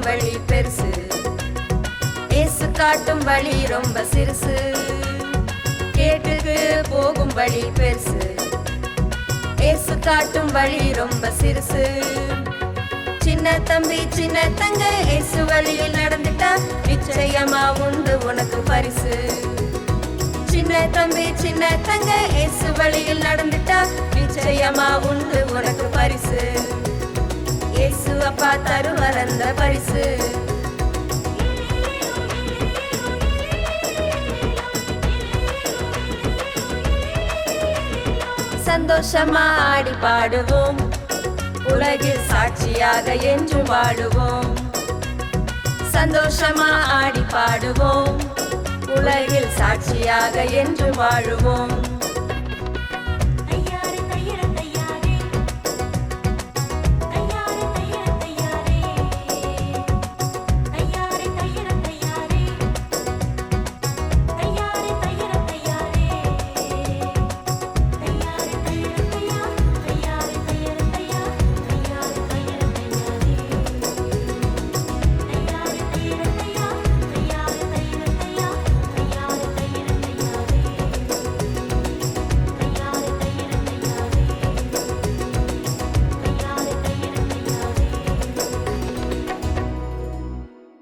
வழி பெருசு, இயேசு காட்டும் வழி ரொம்ப சிறுசு. கேட்டுக்கு போகும் வழி பெருசு, இயேசு காட்டும் வழி ரொம்ப சிறுசு. சின்ன தம்பி சின்ன தங்க இயேசு வழியில் நடந்துட்டா நிச்சயமா உண்டு உனக்கு பரிசு. சின்ன தம்பி சின்ன தங்க இயேசு வழியில் நடந்துட்டா நிச்சயமா உண்டு உனக்கு பரிசு. இயேசு அப்பா தருவார் அந்த பரிசு. சந்தோஷமா ஆடி பாடுவோம், உலகில் சாட்சியாக என்றும் வாழுவோம். சந்தோஷமா ஆடி பாடுவோம், உலகில் சாட்சியாக என்றும் வாழுவோம்.